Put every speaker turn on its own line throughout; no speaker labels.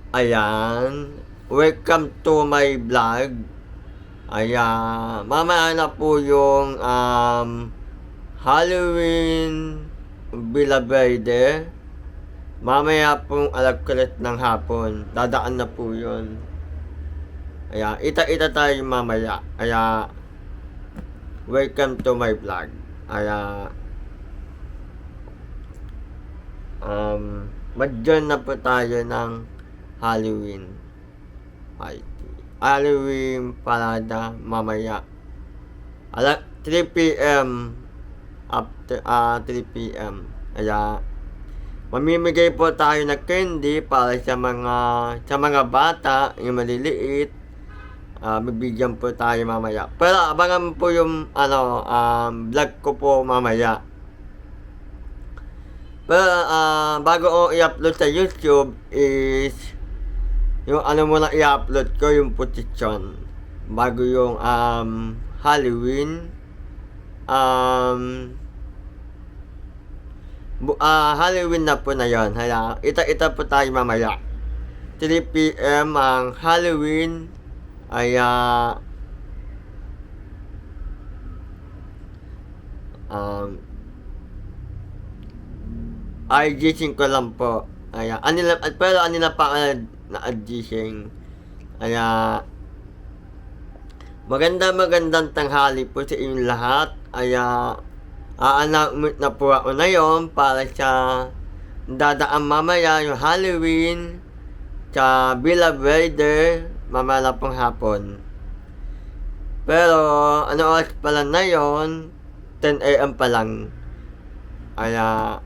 Ayan, welcome to my vlog. Ayan, mamaya na po yung Halloween Villa Verde. Mamaya pong 3:00 ng hapon, dadaan na po yun. Ayan, ita-ita tayo mamaya. Ayan, welcome to my vlog. Ayan, mag-join na po tayo ng Halloween parada mamaya 3 p.m. after 3 p.m. Kaya mamimigay po tayo ng candy para sa mga bata, yung maliliit. Bibigyan po tayo mamaya. Pero abangan po yung vlog ko po mamaya. Pero bago ko i-upload sa YouTube is yung muna i-upload ko yung posisyon bago yung Halloween. Halloween na po na yun. Kaya ita-ita po tayo mamaya 3 p.m. ang Halloween. Kaya ay gising ko lang po. Kaya pero anila pa na gising. Kaya magandang tanghali po sa inyong lahat. Kaya aanamit na po ako na yun para sa dadaan mamaya yung Halloween sa Villa Verde mamaya pong hapon. Pero ano oras pala na yun? 10 a.m. pa lang. Kaya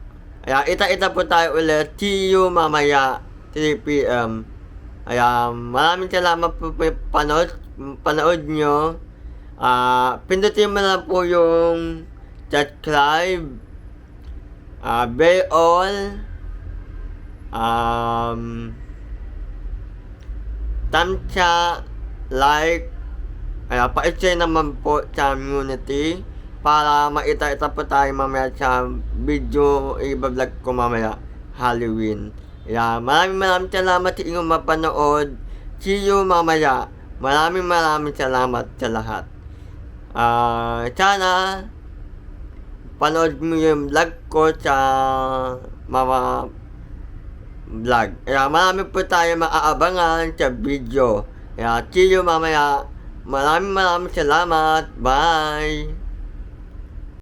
ita-ita po tayo ulit. See you mamaya 3 p.m. Kaya maraming salamat po panood nyo. Pindutin mo lang po yung subscribe, bell all, thumbs up, like. Kaya pa-share naman po sa community para maita-ita po tayo mamaya sa video i-vlog ko mamaya Halloween. Kaya maraming salamat sa inyong mapanood. See you mamaya. Maraming salamat sa lahat. Sana panood mo yung vlog ko sa mga vlog. Kaya marami po tayo maaabangan sa video. Kaya see you mamaya. Maraming salamat. Bye!